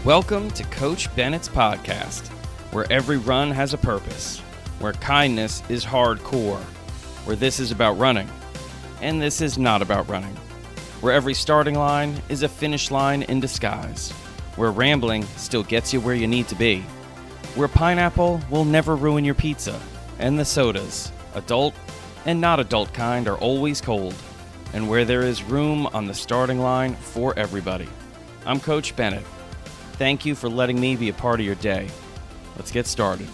Welcome to Coach Bennett's podcast, where every run has a purpose, where kindness is hardcore, where this is about running, and this is not about running, where every starting line is a finish line in disguise, where rambling still gets you where you need to be, where pineapple will never ruin your pizza, and the sodas, adult and not adult kind, are always cold, and where there is room on the starting line for everybody. I'm Coach Bennett. Thank you for letting me be a part of your day. Let's get started.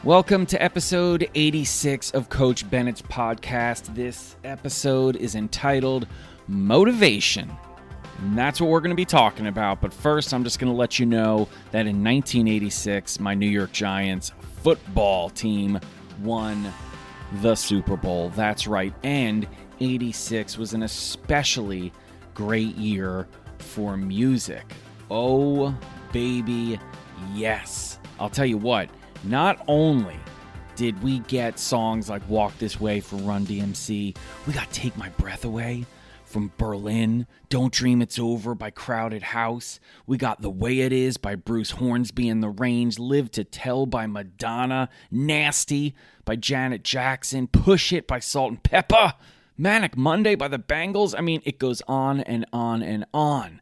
Welcome to episode 86 of Coach Bennett's podcast. This episode is entitled Motivation. And that's what we're going to be talking about. But first, I'm just going to let you know that in 1986, my New York Giants football team won the Super Bowl. That's right. And 86 was an especially great year for music. Oh, baby, yes. I'll tell you what, not only did we get songs like Walk This Way from Run DMC, we got Take My Breath Away from Berlin, Don't Dream It's Over by Crowded House, we got The Way It Is by Bruce Hornsby and The Range, Live to Tell by Madonna, Nasty by Janet Jackson, Push It by Salt and Pepper, Manic Monday by the Bangles. I mean, it goes on and on and on.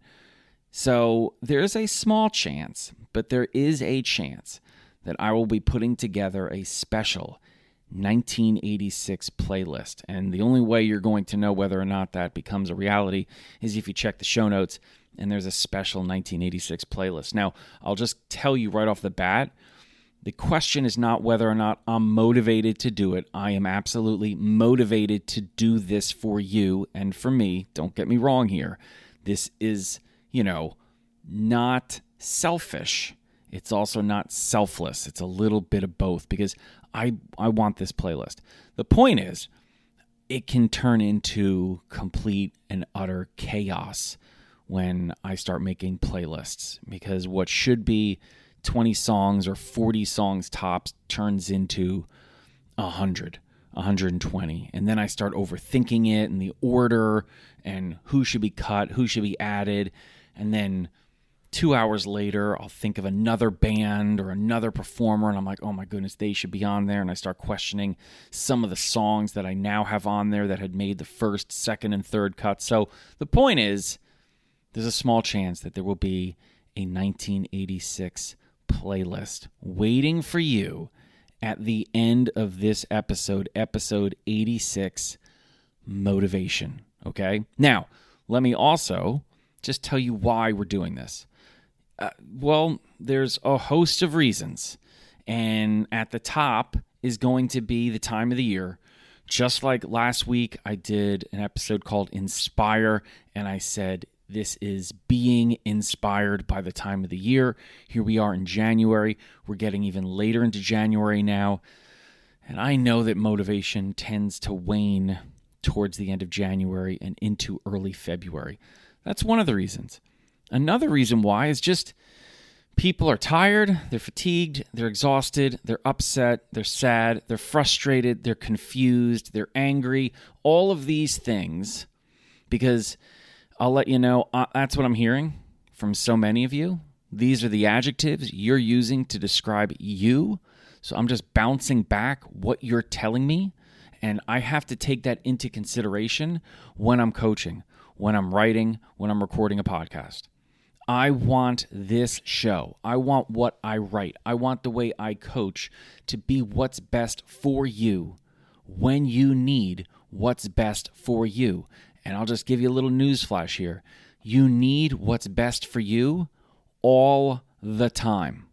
So there's a small chance, but there is a chance that I will be putting together a special 1986 playlist. And the only way you're going to know whether or not that becomes a reality is if you check the show notes and there's a special 1986 playlist. Now, I'll just tell you right off the bat, the question is not whether or not I'm motivated to do it. I am absolutely motivated to do this for you and for me. Don't get me wrong here. This is, not selfish. It's also not selfless. It's a little bit of both because I want this playlist. The point is, it can turn into complete and utter chaos when I start making playlists because what should be 20 songs or 40 songs tops turns into 100, 120. And then I start overthinking it and the order and who should be cut, who should be added. And then 2 hours later, I'll think of another band or another performer, and I'm like, oh my goodness, they should be on there. And I start questioning some of the songs that I now have on there that had made the first, second, and third cut. So the point is, there's a small chance that there will be a 1986 playlist waiting for you at the end of this episode 86, Motivation. Okay? Now, let me also just tell you why we're doing this. Well, there's a host of reasons. And at the top is going to be the time of the year. Just like last week, I did an episode called Inspire, and I said this is being inspired by the time of the year. Here we are in January. We're getting even later into January now. And I know that motivation tends to wane towards the end of January and into early February. That's one of the reasons. Another reason why is just people are tired, they're fatigued, they're exhausted, they're upset, they're sad, they're frustrated, they're confused, they're angry, all of these things, because I'll let you know, that's what I'm hearing from so many of you. These are the adjectives you're using to describe you. So I'm just bouncing back what you're telling me, and I have to take that into consideration when I'm coaching, when I'm writing, when I'm recording a podcast. I want this show. I want what I write. I want the way I coach to be what's best for you when you need what's best for you. And I'll just give you a little news flash here. You need what's best for you all the time.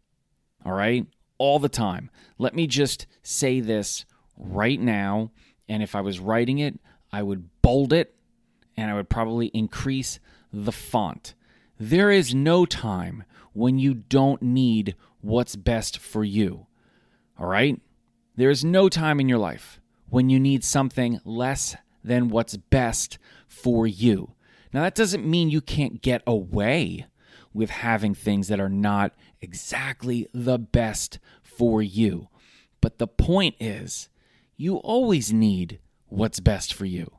All right? All the time. Let me just say this right now. And if I was writing it, I would bold it and I would probably increase the font. There is no time when you don't need what's best for you. All right? There is no time in your life when you need something less than what's best for you. Now, that doesn't mean you can't get away with having things that are not exactly the best for you. But the point is, you always need what's best for you.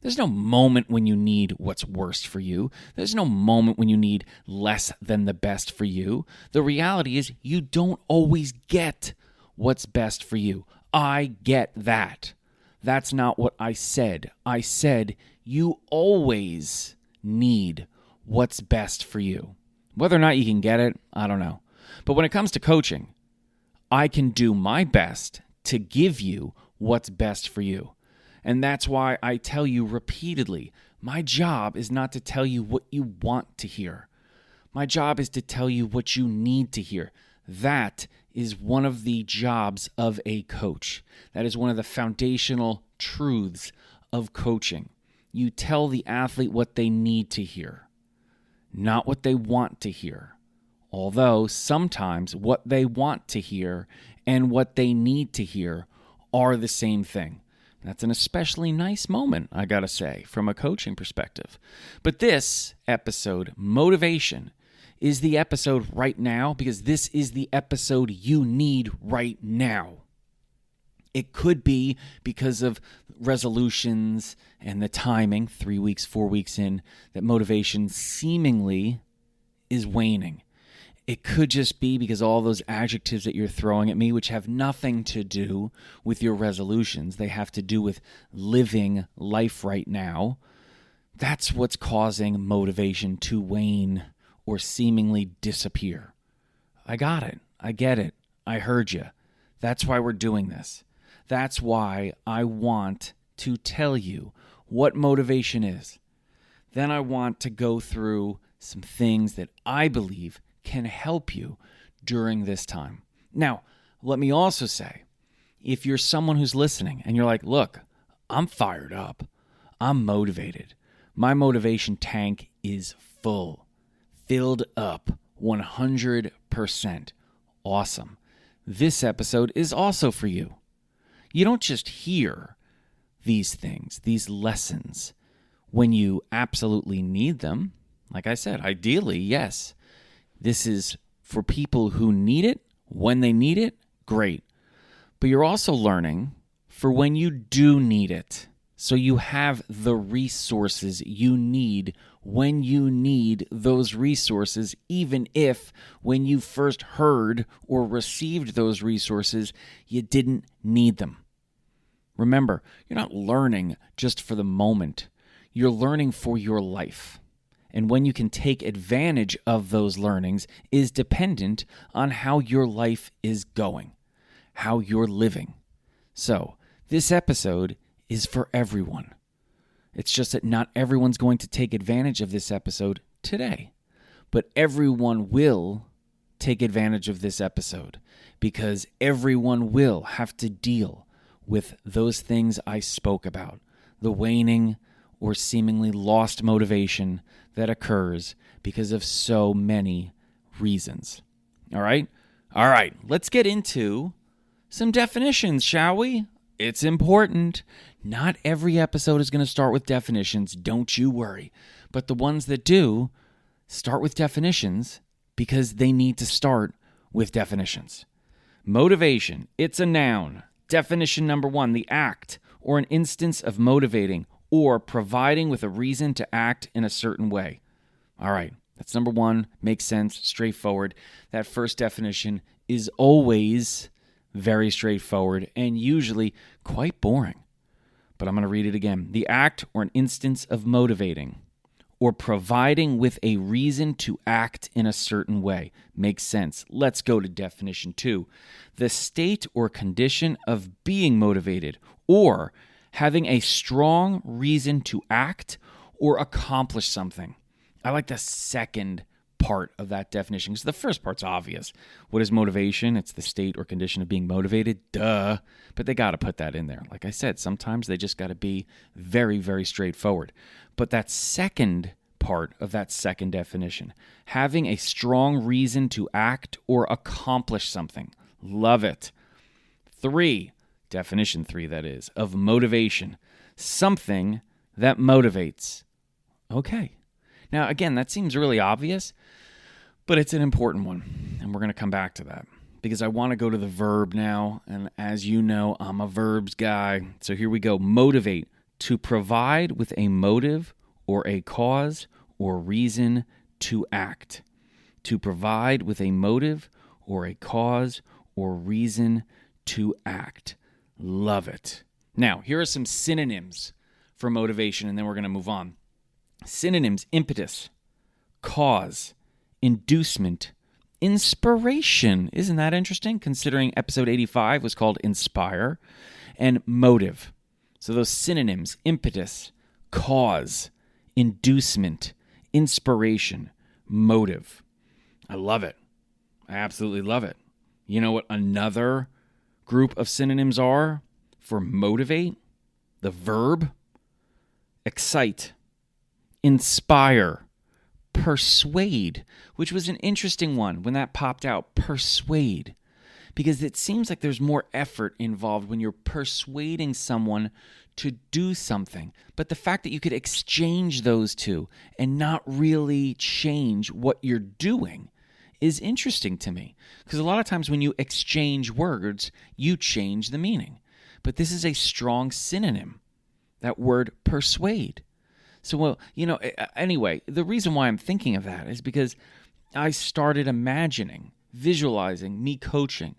There's no moment when you need what's worst for you. There's no moment when you need less than the best for you. The reality is you don't always get what's best for you. I get that. That's not what I said. I said you always need what's best for you. Whether or not you can get it, I don't know. But when it comes to coaching, I can do my best to give you what's best for you. And that's why I tell you repeatedly, my job is not to tell you what you want to hear. My job is to tell you what you need to hear. That is one of the jobs of a coach. That is one of the foundational truths of coaching. You tell the athlete what they need to hear, not what they want to hear. Although sometimes what they want to hear and what they need to hear are the same thing. That's an especially nice moment, I gotta say, from a coaching perspective. But this episode, Motivation, is the episode right now because this is the episode you need right now. It could be because of resolutions and the timing, 3 weeks, 4 weeks in, that motivation seemingly is waning. It could just be because all those adjectives that you're throwing at me, which have nothing to do with your resolutions, they have to do with living life right now. That's what's causing motivation to wane or seemingly disappear. I got it. I get it. I heard you. That's why we're doing this. That's why I want to tell you what motivation is. Then I want to go through some things that I believe can help you during this time. Now, let me also say, if you're someone who's listening and you're like, look, I'm fired up, I'm motivated, my motivation tank is filled up 100%. Awesome. This episode is also for you. You don't just hear these things, these lessons, when you absolutely need them. Like I said, ideally, yes. This is for people who need it, when they need it, great. But you're also learning for when you do need it. So you have the resources you need when you need those resources, even if when you first heard or received those resources, you didn't need them. Remember, you're not learning just for the moment. You're learning for your life. And when you can take advantage of those learnings is dependent on how your life is going, how you're living. So, this episode is for everyone. It's just that not everyone's going to take advantage of this episode today. But everyone will take advantage of this episode because everyone will have to deal with those things I spoke about, the waning or seemingly lost motivation that occurs because of so many reasons. All right, let's get into some definitions, shall we? It's important. Not every episode is going to start with definitions, don't you worry. But the ones that do start with definitions because they need to start with definitions. Motivation, it's a noun. Definition number 1, the act or an instance of motivating or providing with a reason to act in a certain way. All right, that's number 1. Makes sense, straightforward. That first definition is always very straightforward and usually quite boring. But I'm going to read it again. The act or an instance of motivating or providing with a reason to act in a certain way. Makes sense. Let's go to definition 2. The state or condition of being motivated or having a strong reason to act or accomplish something. I like the second part of that definition because the first part's obvious. What is motivation? It's the state or condition of being motivated. Duh. But they got to put that in there. Like I said, sometimes they just got to be very, very straightforward. But that second part of that second definition, having a strong reason to act or accomplish something. Love it. 3. Definition 3, that is, of motivation. Something that motivates. Okay. Now, again, that seems really obvious, but it's an important one, and we're going to come back to that because I want to go to the verb now, and as you know, I'm a verbs guy. So here we go. Motivate, to provide with a motive or a cause or reason to act. To provide with a motive or a cause or reason to act. Love it. Now, here are some synonyms for motivation, and then we're going to move on. Synonyms: impetus, cause, inducement, inspiration. Isn't that interesting, considering episode 85 was called Inspire? And motive. So those synonyms: impetus, cause, inducement, inspiration, motive. I love it. I absolutely love it. You know what another group of synonyms are for motivate? The verb: excite, inspire, persuade, which was an interesting one when that popped out. Persuade. Because it seems like there's more effort involved when you're persuading someone to do something. But the fact that you could exchange those two and not really change what you're doing is interesting to me. Because a lot of times when you exchange words, you change the meaning. But this is a strong synonym, that word persuade. So, well, anyway, the reason why I'm thinking of that is because I started imagining, visualizing me coaching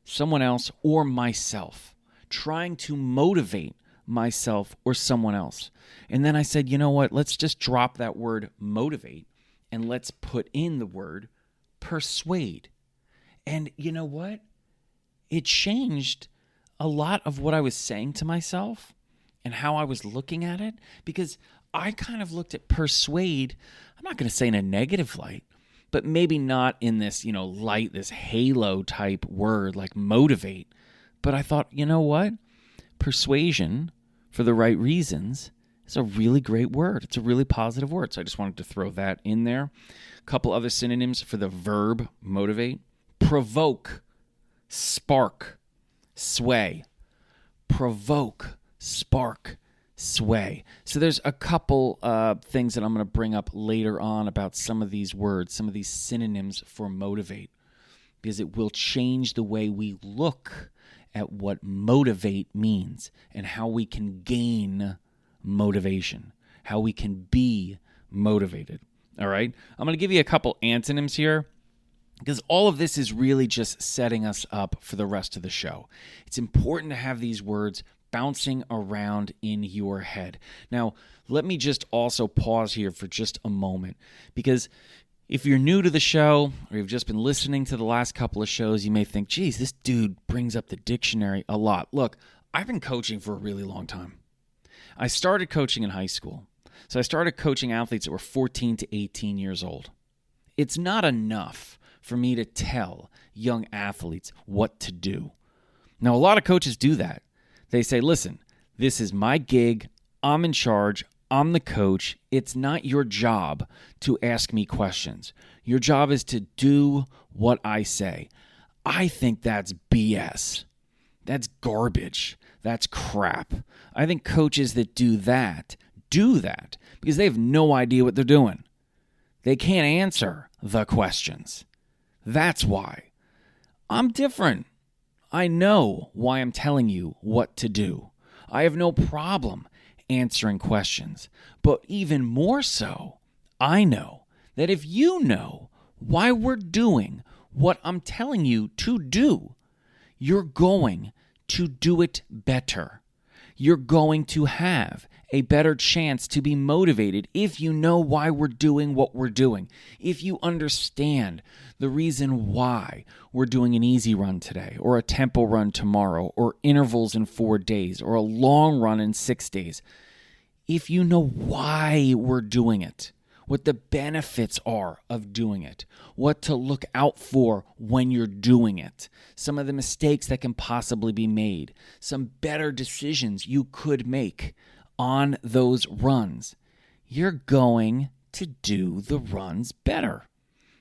someone else or myself, trying to motivate myself or someone else. And then I said, you know what, let's just drop that word motivate and let's put in the word persuade. And you know what? It changed a lot of what I was saying to myself and how I was looking at it, because I kind of looked at persuade, I'm not going to say in a negative light, but maybe not in this, light, this halo type word like motivate. But I thought, you know what? Persuasion, for the right reasons, is a really great word. It's a really positive word. So I just wanted to throw that in there. A couple other synonyms for the verb motivate: provoke, spark, sway. Provoke, spark, sway. So there's a couple things that I'm going to bring up later on about some of these words, some of these synonyms for motivate, because it will change the way we look at what motivate means and how we can gain motivation, how we can be motivated. All right? I'm going to give you a couple antonyms here, because all of this is really just setting us up for the rest of the show. It's important to have these words bouncing around in your head. Now, let me just also pause here for just a moment, because if you're new to the show or you've just been listening to the last couple of shows, you may think, geez, this dude brings up the dictionary a lot. Look, I've been coaching for a really long time. I started coaching in high school. So I started coaching athletes that were 14 to 18 years old. It's not enough for me to tell young athletes what to do. Now, a lot of coaches do that. They say, listen, this is my gig. I'm in charge. I'm the coach. It's not your job to ask me questions. Your job is to do what I say. I think that's BS. That's garbage. That's crap. I think coaches that do that because they have no idea what they're doing. They can't answer the questions. That's why. I'm different. I know why I'm telling you what to do. I have no problem answering questions. But even more so, I know that if you know why we're doing what I'm telling you to do, you're going to do it better. You're going to have a better chance to be motivated if you know why we're doing what we're doing. If you understand the reason why we're doing an easy run today, or a tempo run tomorrow, or intervals in 4 days, or a long run in 6 days. If you know why we're doing it, what the benefits are of doing it, what to look out for when you're doing it, some of the mistakes that can possibly be made, some better decisions you could make on those runs, you're going to do the runs better.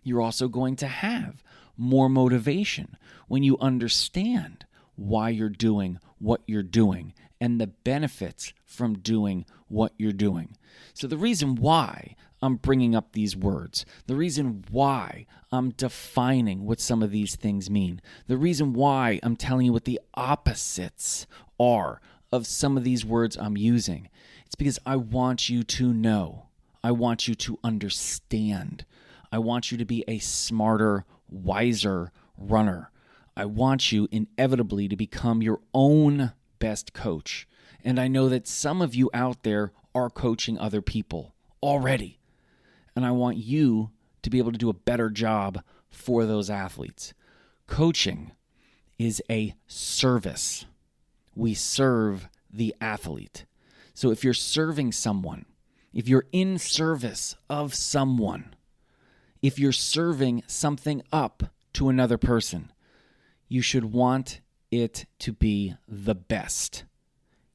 You're also going to have more motivation when you understand why you're doing what you're doing and the benefits from doing what you're doing. So the reason why I'm bringing up these words, the reason why I'm defining what some of these things mean, the reason why I'm telling you what the opposites are of some of these words I'm using? It's because I want you to know. I want you to understand. I want you to be a smarter, wiser runner. I want you inevitably to become your own best coach. And I know that some of you out there are coaching other people already. And I want you to be able to do a better job for those athletes. Coaching is a service. We serve the athlete. So if you're serving someone, if you're in service of someone, if you're serving something up to another person, you should want it to be the best.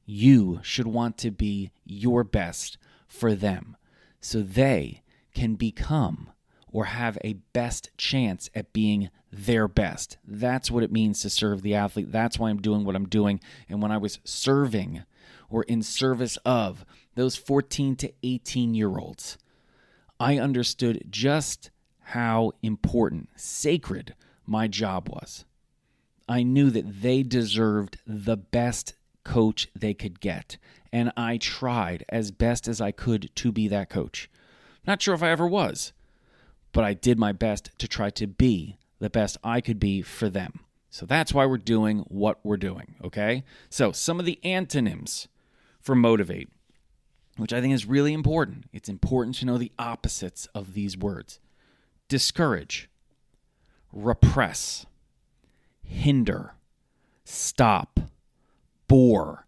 You should want to be your best for them so they can become or have a best chance at being their best. That's what it means to serve the athlete. That's why I'm doing what I'm doing. And when I was serving or in service of those 14 to 18-year-olds, I understood just how important, sacred my job was. I knew that they deserved the best coach they could get, and I tried as best as I could to be that coach. Not sure if I ever was, but I did my best to try to be the best I could be for them. So that's why we're doing what we're doing, okay? So some of the antonyms for motivate, which I think is really important. It's important to know the opposites of these words. Discourage, repress, hinder, stop, bore,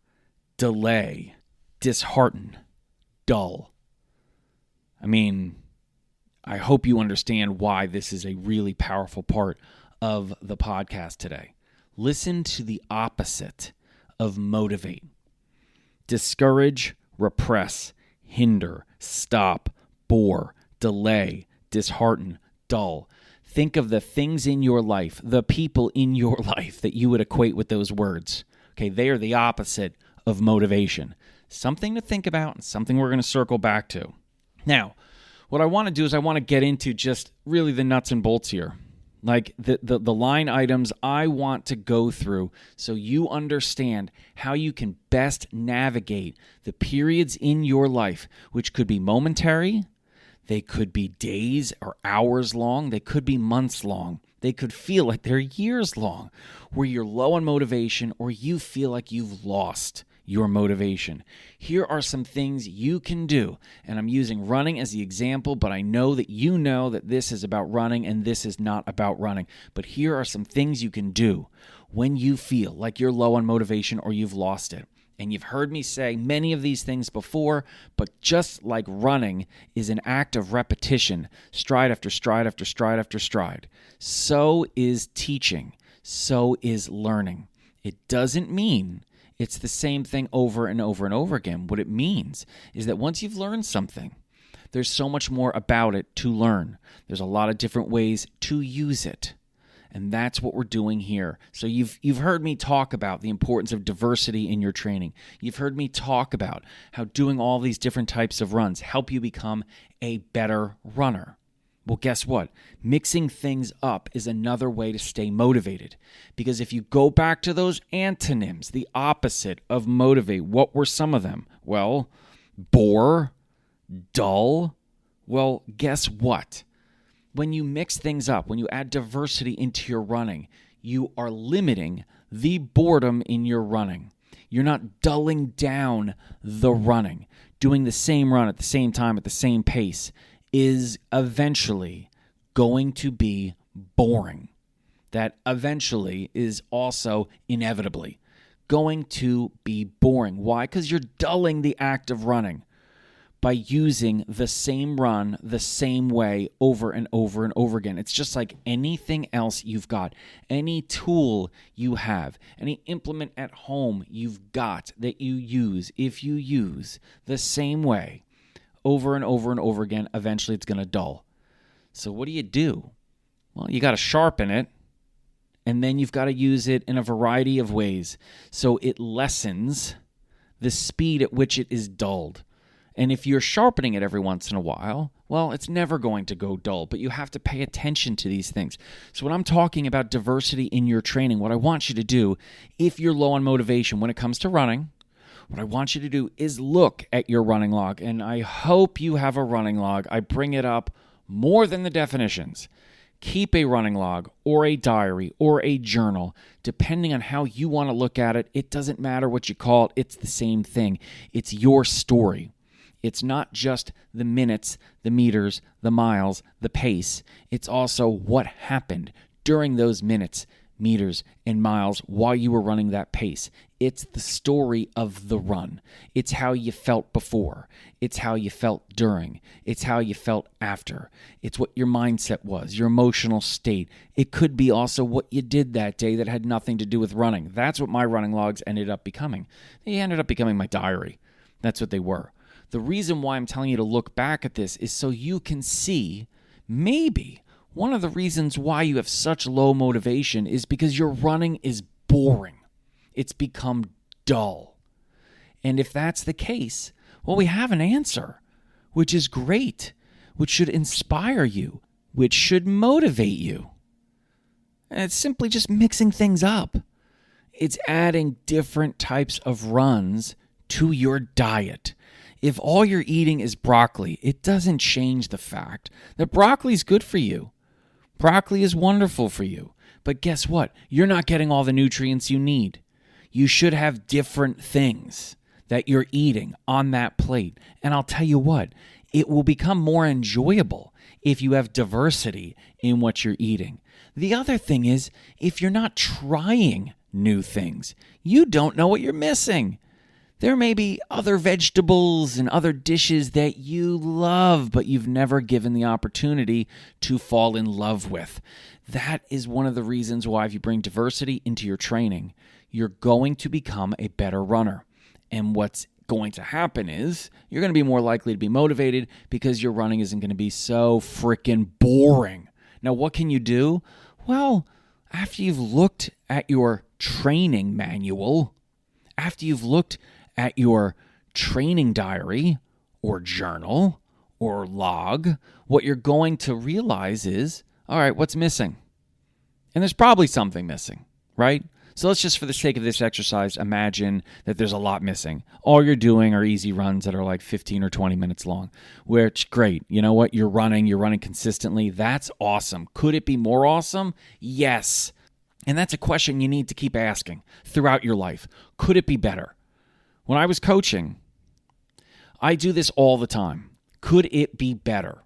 delay, dishearten, dull. I mean, I hope you understand why this is a really powerful part of the podcast today. Listen to the opposite of motivate. Discourage, repress, hinder, stop, bore, delay, dishearten, dull. Think of the things in your life, the people in your life that you would equate with those words. Okay, they are the opposite of motivation. Something to think about and something we're going to circle back to. Now, what I want to do is I want to get into just really the nuts and bolts here. Like the line items I want to go through so you understand how you can best navigate the periods in your life, which could be momentary, they could be days or hours long, they could be months long, they could feel like they're years long, where you're low on motivation or you feel like you've lost your motivation. Here are some things you can do, and I'm using running as the example, but I know that you know that this is about running and this is not about running. But here are some things you can do when you feel like you're low on motivation or you've lost it. And you've heard me say many of these things before, but just like running is an act of repetition, stride after stride after stride after stride, so is teaching, so is learning. It doesn't mean it's the same thing over and over and over again. What it means is that once you've learned something, there's so much more about it to learn. There's a lot of different ways to use it. And that's what we're doing here. So you've heard me talk about the importance of diversity in your training. You've heard me talk about how doing all these different types of runs help you become a better runner. Well, guess what? Mixing things up is another way to stay motivated. Because if you go back to those antonyms, the opposite of motivate, what were some of them? Well, bore, dull. Well, guess what? When you mix things up, when you add diversity into your running, you are limiting the boredom in your running. You're not dulling down the running. Doing the same run at the same time at the same pace is eventually going to be boring. That eventually is also inevitably going to be boring. Why? Because you're dulling the act of running by using the same run the same way over and over and over again. It's just like anything else you've got, any tool you have, any implement at home you've got that you use. If you use the same way over and over and over again, eventually it's going to dull. So what do? Well, you got to sharpen it, and then you've got to use it in a variety of ways so it lessens the speed at which it is dulled. And if you're sharpening it every once in a while, well, it's never going to go dull, but you have to pay attention to these things. So when I'm talking about diversity in your training, what I want you to do, if you're low on motivation when it comes to running, What I want you to do is look at your running log, and I hope you have a running log. I bring it up more than the definitions. Keep a running log or a diary or a journal, depending on how you want to look at it. It doesn't matter what you call it. It's the same thing. It's your story. It's not just the minutes, the meters, the miles, the pace. It's also what happened during those minutes, meters, and miles while you were running that pace. It's the story of the run. It's how you felt before. It's how you felt during. It's how you felt after. It's what your mindset was, your emotional state. It could be also what you did that day that had nothing to do with running. That's what my running logs ended up becoming. They ended up becoming my diary. That's what they were. The reason why I'm telling you to look back at this is so you can see maybe one of the reasons why you have such low motivation is because your running is boring. It's become dull. And if that's the case, well, we have an answer, which is great, which should inspire you, which should motivate you. And it's simply just mixing things up. It's adding different types of runs to your diet. If all you're eating is broccoli, it doesn't change the fact that broccoli is good for you. Broccoli is wonderful for you. But guess what? You're not getting all the nutrients you need. You should have different things that you're eating on that plate. And I'll tell you what, it will become more enjoyable if you have diversity in what you're eating. The other thing is, if you're not trying new things, you don't know what you're missing. There may be other vegetables and other dishes that you love, but you've never given the opportunity to fall in love with. That is one of the reasons why if you bring diversity into your training, you're going to become a better runner. And what's going to happen is you're going to be more likely to be motivated because your running isn't going to be so freaking boring. Now, what can you do? Well, after you've looked at your training manual, after you've looked at your training diary or journal or log, what you're going to realize is, all right, what's missing? And there's probably something missing, right? So let's just, for the sake of this exercise, imagine that there's a lot missing. All you're doing are easy runs that are like 15 or 20 minutes long, which, great. You know what? You're running consistently. That's awesome. Could it be more awesome? Yes. And that's a question you need to keep asking throughout your life. Could it be better? When I was coaching, I do this all the time. Could it be better?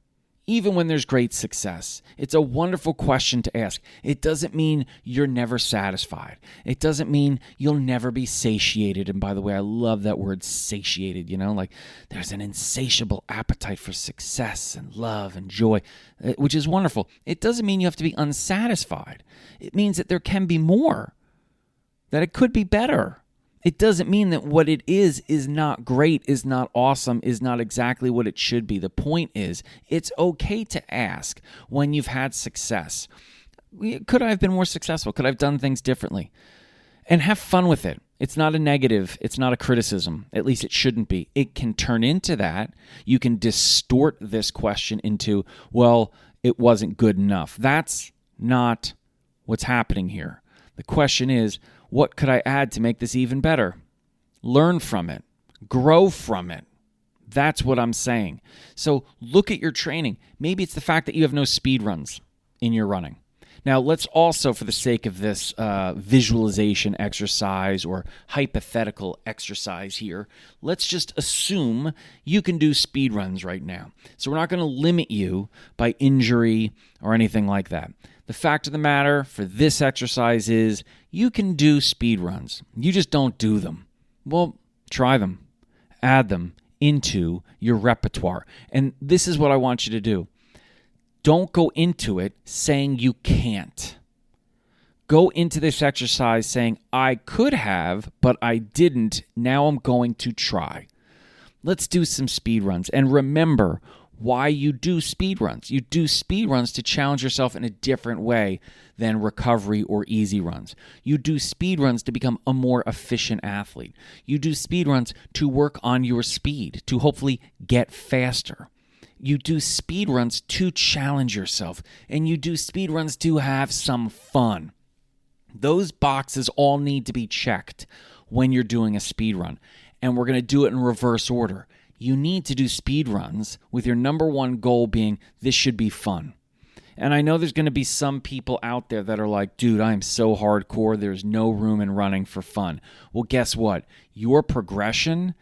Even when there's great success. It's a wonderful question to ask. It doesn't mean you're never satisfied. It doesn't mean you'll never be satiated. And by the way, I love that word satiated, like there's an insatiable appetite for success and love and joy, which is wonderful. It doesn't mean you have to be unsatisfied. It means that there can be more, that it could be better. It doesn't mean that what it is not great, is not awesome, is not exactly what it should be. The point is, it's okay to ask when you've had success. Could I have been more successful? Could I have done things differently? And have fun with it. It's not a negative. It's not a criticism. At least it shouldn't be. It can turn into that. You can distort this question into, well, it wasn't good enough. That's not what's happening here. The question is, what could I add to make this even better? Learn from it. Grow from it. That's what I'm saying. So look at your training. Maybe it's the fact that you have no speed runs in your running. Now, let's also, for the sake of this visualization exercise or hypothetical exercise here, let's just assume you can do speed runs right now. So we're not going to limit you by injury or anything like that. The fact of the matter for this exercise is you can do speed runs. You just don't do them. Well, try them. Add them into your repertoire. And this is what I want you to do. Don't go into it saying you can't. Go into this exercise saying, I could have, but I didn't. Now I'm going to try. Let's do some speed runs. And remember why you do speed runs. You do speed runs to challenge yourself in a different way than recovery or easy runs. You do speed runs to become a more efficient athlete. You do speed runs to work on your speed, to hopefully get faster. You do speed runs to challenge yourself, and you do speed runs to have some fun. Those boxes all need to be checked when you're doing a speed run. and we're going to do it in reverse order. You need to do speed runs with your number one goal being this should be fun. And I know there's going to be some people out there that are like, dude, I am so hardcore. There's no room in running for fun. Well, guess what? Your progression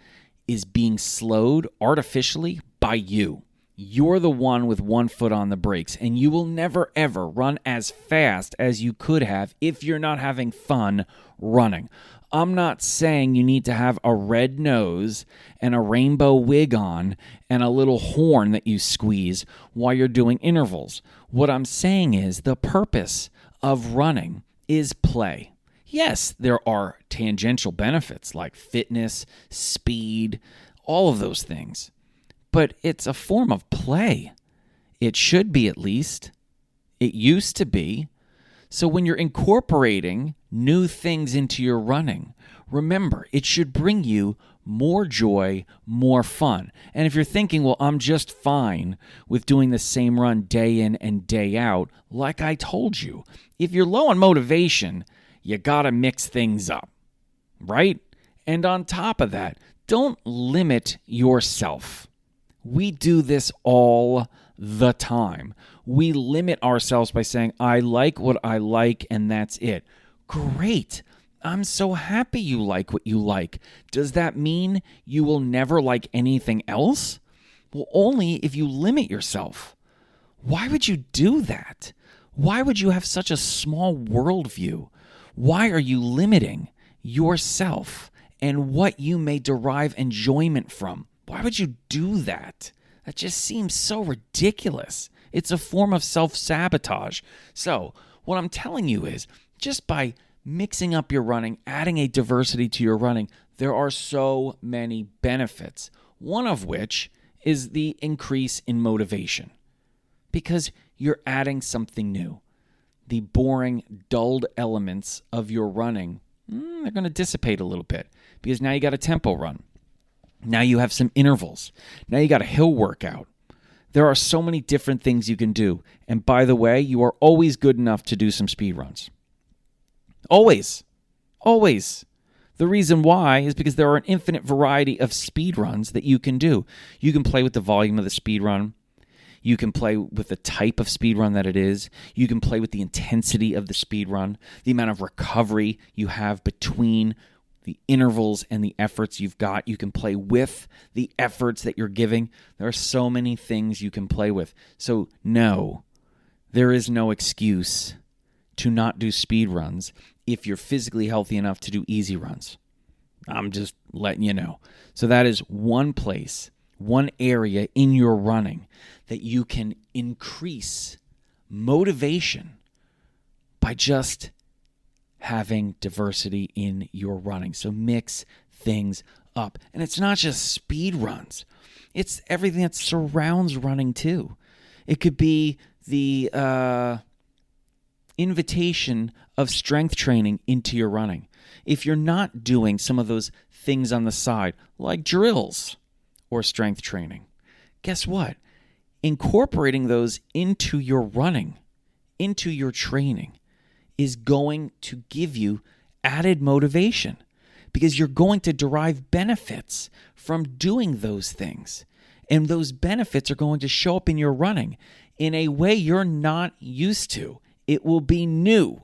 is being slowed artificially by you. You're the one with one foot on the brakes, and you will never, ever run as fast as you could have if you're not having fun running. I'm not saying you need to have a red nose and a rainbow wig on and a little horn that you squeeze while you're doing intervals. What I'm saying is the purpose of running is play. Yes, there are tangential benefits like fitness, speed, all of those things. But it's a form of play. It should be, at least. It used to be. So when you're incorporating new things into your running, remember, it should bring you more joy, more fun. And if you're thinking, well, I'm just fine with doing the same run day in and day out, like I told you, if you're low on motivation, you gotta mix things up, right? And on top of that, don't limit yourself. We do this all the time. We limit ourselves by saying, I like what I like, and that's it. Great. I'm so happy you like what you like. Does that mean you will never like anything else? Well, only if you limit yourself. Why would you do that? Why would you have such a small worldview? Why are you limiting yourself and what you may derive enjoyment from? Why would you do that? That just seems so ridiculous. It's a form of self-sabotage. So, what I'm telling you is, just by mixing up your running, adding a diversity to your running, there are so many benefits. One of which is the increase in motivation. Because you're adding something new. The boring, dulled elements of your running, they're going to dissipate a little bit. Because now you got a tempo run. Now you have some intervals. Now you got a hill workout. There are so many different things you can do. And by the way, you are always good enough to do some speed runs. Always. Always. The reason why is because there are an infinite variety of speed runs that you can do. You can play with the volume of the speed run. You can play with the type of speed run that it is. You can play with the intensity of the speed run, the amount of recovery you have between the intervals and the efforts you've got. You can play with the efforts that you're giving. There are so many things you can play with. So no, there is no excuse to not do speed runs if you're physically healthy enough to do easy runs. I'm just letting you know. So that is one place, one area in your running that you can increase motivation by just having diversity in your running. So mix things up. And it's not just speed runs. It's everything that surrounds running too. It could be the invitation of strength training into your running. If you're not doing some of those things on the side, like drills or strength training, guess what? Incorporating those into your running, into your training, is going to give you added motivation because you're going to derive benefits from doing those things. And those benefits are going to show up in your running in a way you're not used to. It will be new.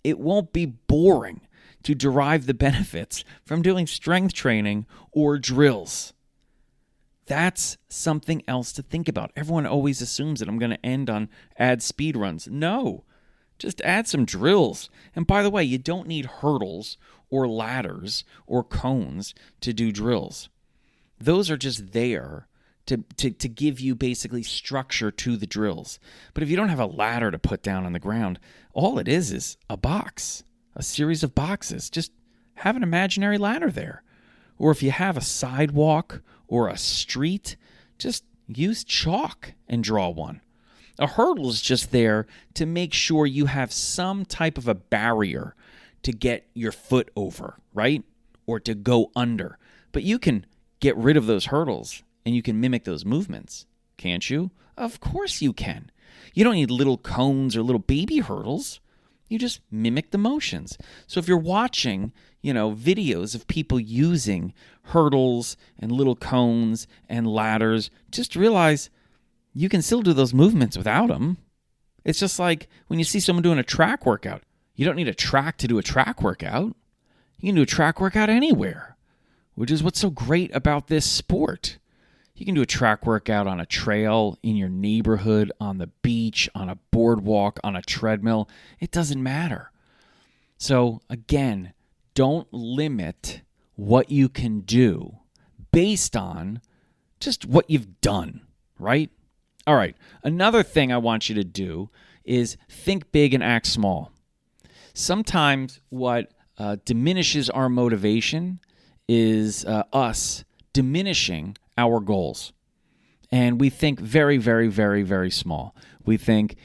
It won't be boring to derive the benefits from doing strength training or drills. That's something else to think about. Everyone always assumes that I'm going to end on add speed runs. No. Just add some drills. And by the way, you don't need hurdles or ladders or cones to do drills. Those are just there to give you basically structure to the drills. But if you don't have a ladder to put down on the ground, all it is a box, a series of boxes. Just have an imaginary ladder there. Or if you have a sidewalk or a street, just use chalk and draw one. A hurdle is just there to make sure you have some type of a barrier to get your foot over, right? Or to go under. But you can get rid of those hurdles and you can mimic those movements, can't you? Of course you can. You don't need little cones or little baby hurdles. You just mimic the motions. So if you're watching, videos of people using hurdles and little cones and ladders, just realize you can still do those movements without them. It's just like when you see someone doing a track workout. You don't need a track to do a track workout. You can do a track workout anywhere, which is what's so great about this sport. You can do a track workout on a trail, in your neighborhood, on the beach, on a boardwalk, on a treadmill. It doesn't matter. So again, don't limit what you can do based on just what you've done, right? All right, another thing I want you to do is think big and act small. Sometimes what diminishes our motivation is us diminishing our goals. And we think very, very, very, very small. We think,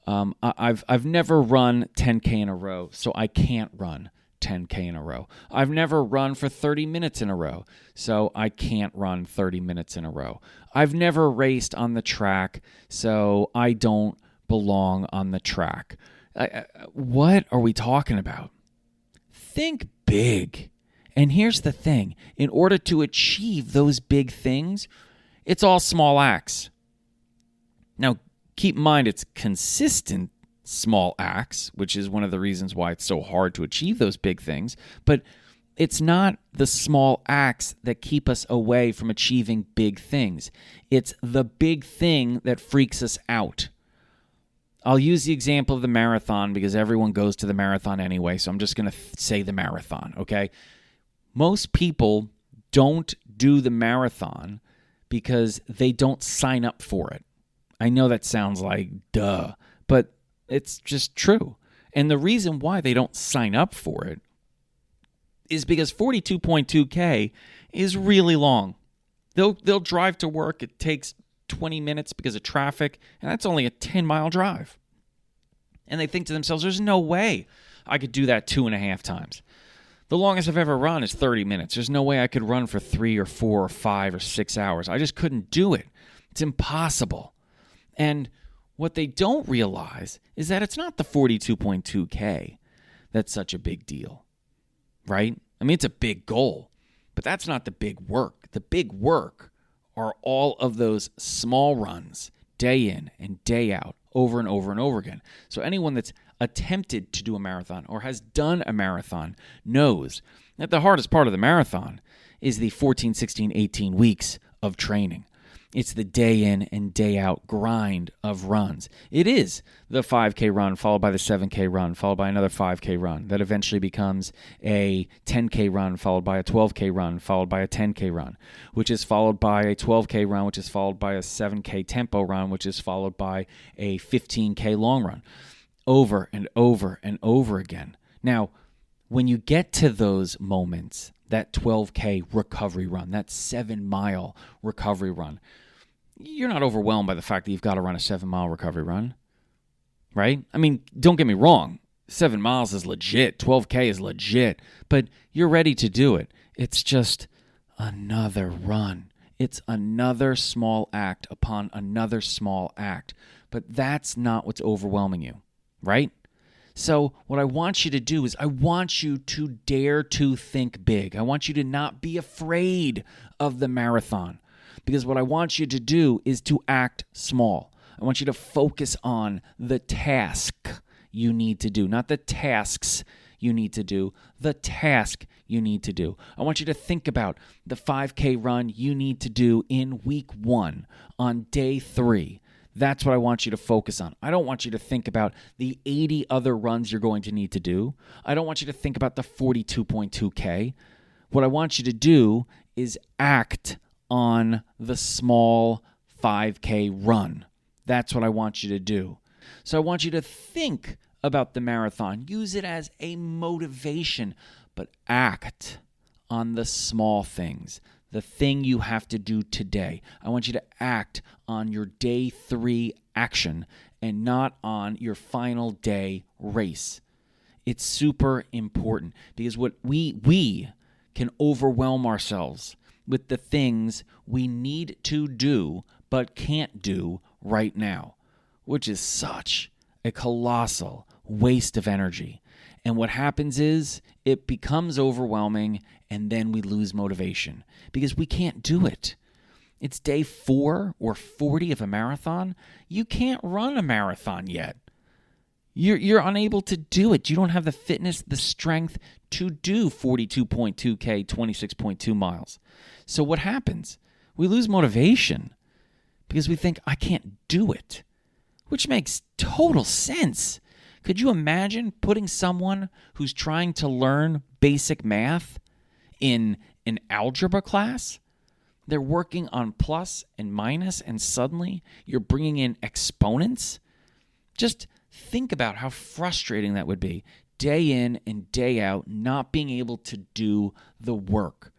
I've never run 10K in a row, so I can't run 10K in a row. I've never run for 30 minutes in a row, so I can't run 30 minutes in a row. I've never raced on the track, so I don't belong on the track. What are we talking about? Think big. And here's the thing. In order to achieve those big things, it's all small acts. Now, keep in mind it's consistent small acts, which is one of the reasons why it's so hard to achieve those big things. But it's not the small acts that keep us away from achieving big things. It's the big thing that freaks us out. I'll use the example of the marathon because everyone goes to the marathon anyway, so I'm just going to say the marathon, okay? Most people don't do the marathon because they don't sign up for it. I know that sounds like duh, but it's just true. And the reason why they don't sign up for it is because 42.2K is really long. They'll drive to work. It takes 20 minutes because of traffic, and that's only a 10-mile drive. And they think to themselves, there's no way I could do that 2.5 times. The longest I've ever run is 30 minutes. There's no way I could run for 3 or 4 or 5 or 6 hours. I just couldn't do it. It's impossible. And what they don't realize is that it's not the 42.2K that's such a big deal, right? I mean, it's a big goal, but that's not the big work. The big work are all of those small runs, day in and day out, over and over and over again. So anyone that's attempted to do a marathon or has done a marathon knows that the hardest part of the marathon is the 14, 16, 18 weeks of training. It's the day in and day out grind of runs. It is the 5K run followed by the 7K run followed by another 5K run that eventually becomes a 10K run followed by a 12K run followed by a 10K run, which is followed by a 12K run, which is followed by a 7K tempo run, which is followed by a 15K long run, over and over and over again. Now, when you get to those moments, that 12K recovery run, that 7-mile recovery run, you're not overwhelmed by the fact that you've got to run a 7-mile recovery run, right? I mean, don't get me wrong. 7 miles is legit. 12K is legit. But you're ready to do it. It's just another run. It's another small act upon another small act. But that's not what's overwhelming you, right? So what I want you to do is I want you to dare to think big. I want you to not be afraid of the marathon, because what I want you to do is to act small. I want you to focus on the task you need to do, not the tasks you need to do, the task you need to do. I want you to think about the 5K run you need to do in week 1 on day 3. That's what I want you to focus on. I don't want you to think about the 80 other runs you're going to need to do. I don't want you to think about the 42.2K. What I want you to do is act on the small 5K run. That's what I want you to do. So I want you to think about the marathon. Use it as a motivation, but act on the small things. The thing you have to do today. I want you to act on your day 3 action and not on your final day race. It's super important because what we can overwhelm ourselves with the things we need to do but can't do right now, which is such a colossal waste of energy. And what happens is it becomes overwhelming, and then we lose motivation because we can't do it. It's day 4 or 40 of a marathon. You can't run a marathon yet. You're unable to do it. You don't have the fitness, the strength to do 42.2K, 26.2 miles. So what happens? We lose motivation because we think, I can't do it, which makes total sense. Could you imagine putting someone who's trying to learn basic math in an algebra class? They're working on plus and minus, and suddenly you're bringing in exponents? Just think about how frustrating that would be, day in and day out, not being able to do the work.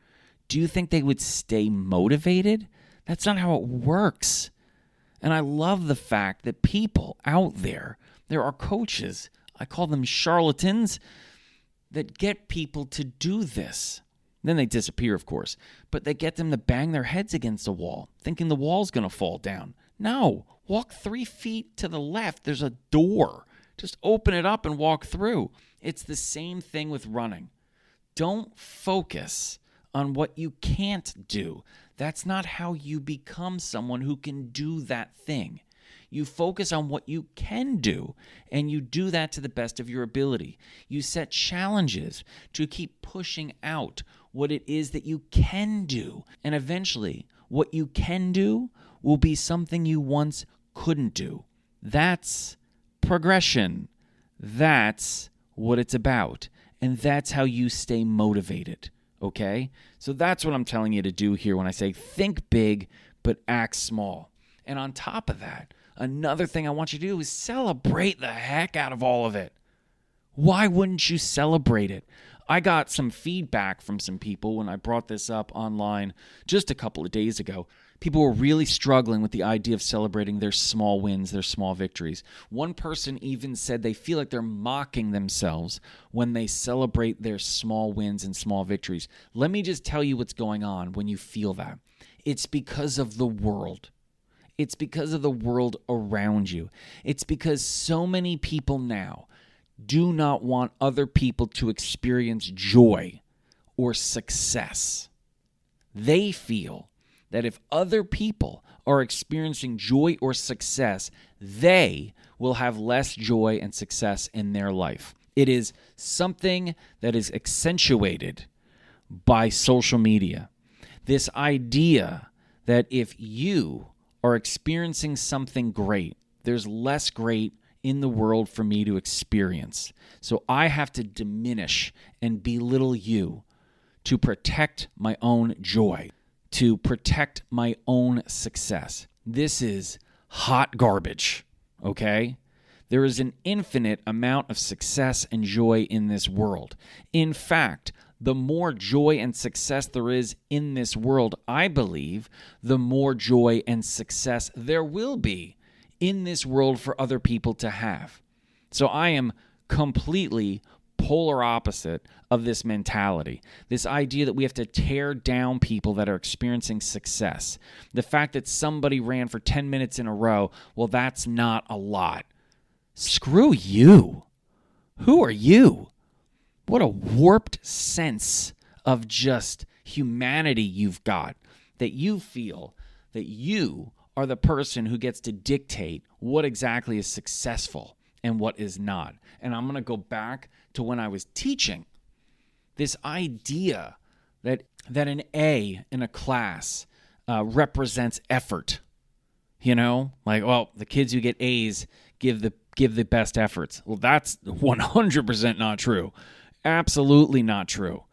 Do you think they would stay motivated? That's not how it works. And I love the fact that people out there are coaches, I call them charlatans, that get people to do this. Then they disappear, of course, but they get them to bang their heads against the wall, thinking the wall's going to fall down. No, walk 3 feet to the left. There's a door. Just open it up and walk through. It's the same thing with running. Don't focus on what you can't do. That's not how you become someone who can do that thing. You focus on what you can do, and you do that to the best of your ability. You set challenges to keep pushing out what it is that you can do. And eventually, what you can do will be something you once couldn't do. That's progression. That's what it's about. And that's how you stay motivated, okay? So that's what I'm telling you to do here when I say think big, but act small. And on top of that, another thing I want you to do is celebrate the heck out of all of it. Why wouldn't you celebrate it? I got some feedback from some people when I brought this up online just a couple of days ago. People were really struggling with the idea of celebrating their small wins, their small victories. One person even said they feel like they're mocking themselves when they celebrate their small wins and small victories. Let me just tell you what's going on when you feel that. It's because of the world. It's because of the world around you. It's because so many people now do not want other people to experience joy or success. They feel that if other people are experiencing joy or success, they will have less joy and success in their life. It is something that is accentuated by social media. This idea that if you are experiencing something great, there's less great in the world for me to experience. So I have to diminish and belittle you to protect my own joy, to protect my own success. This is hot garbage, okay? There is an infinite amount of success and joy in this world. In fact, the more joy and success there is in this world, I believe, the more joy and success there will be in this world for other people to have. So I am completely polar opposite of this mentality. This idea that we have to tear down people that are experiencing success. The fact that somebody ran for 10 minutes in a row, well, that's not a lot. Screw you. Who are you? What a warped sense of just humanity you've got, that you feel that you are the person who gets to dictate what exactly is successful and what is not. And I'm going to go back to when I was teaching. This idea that an A in a class represents effort. You know, like, well, the kids who get A's give the best efforts. Well, that's 100% not true. Absolutely not true.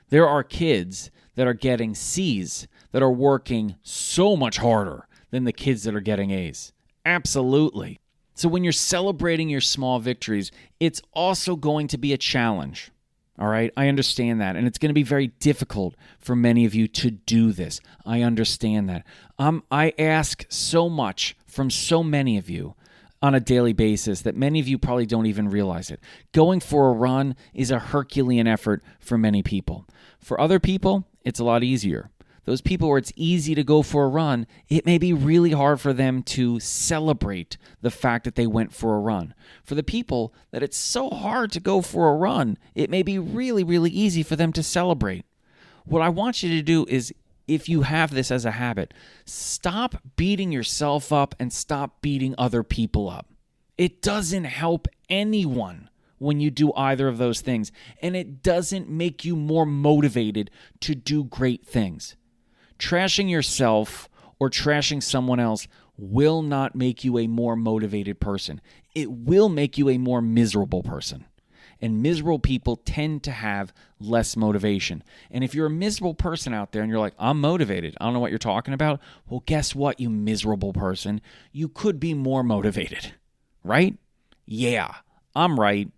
There are kids that are getting C's that are working so much harder than the kids that are getting A's. Absolutely. So when you're celebrating your small victories, it's also going to be a challenge. All right? I understand that. And it's going to be very difficult for many of you to do this. I understand that. I ask so much from so many of you on a daily basis that many of you probably don't even realize it. Going for a run is a Herculean effort for many people. For other people, it's a lot easier. those people where it's easy to go for a run, it may be really hard for them to celebrate the fact that they went for a run. For the people that it's so hard to go for a run, it may be really, really easy for them to celebrate. What I want you to do is, if you have this as a habit, stop beating yourself up and stop beating other people up. It doesn't help anyone when you do either of those things, and it doesn't make you more motivated to do great things. Trashing yourself or trashing someone else will not make you a more motivated person. It will make you a more miserable person. And miserable people tend to have less motivation. And if you're a miserable person out there and you're like, I'm motivated, I don't know what you're talking about. Well, guess what, you miserable person? You could be more motivated, right? Yeah, I'm right.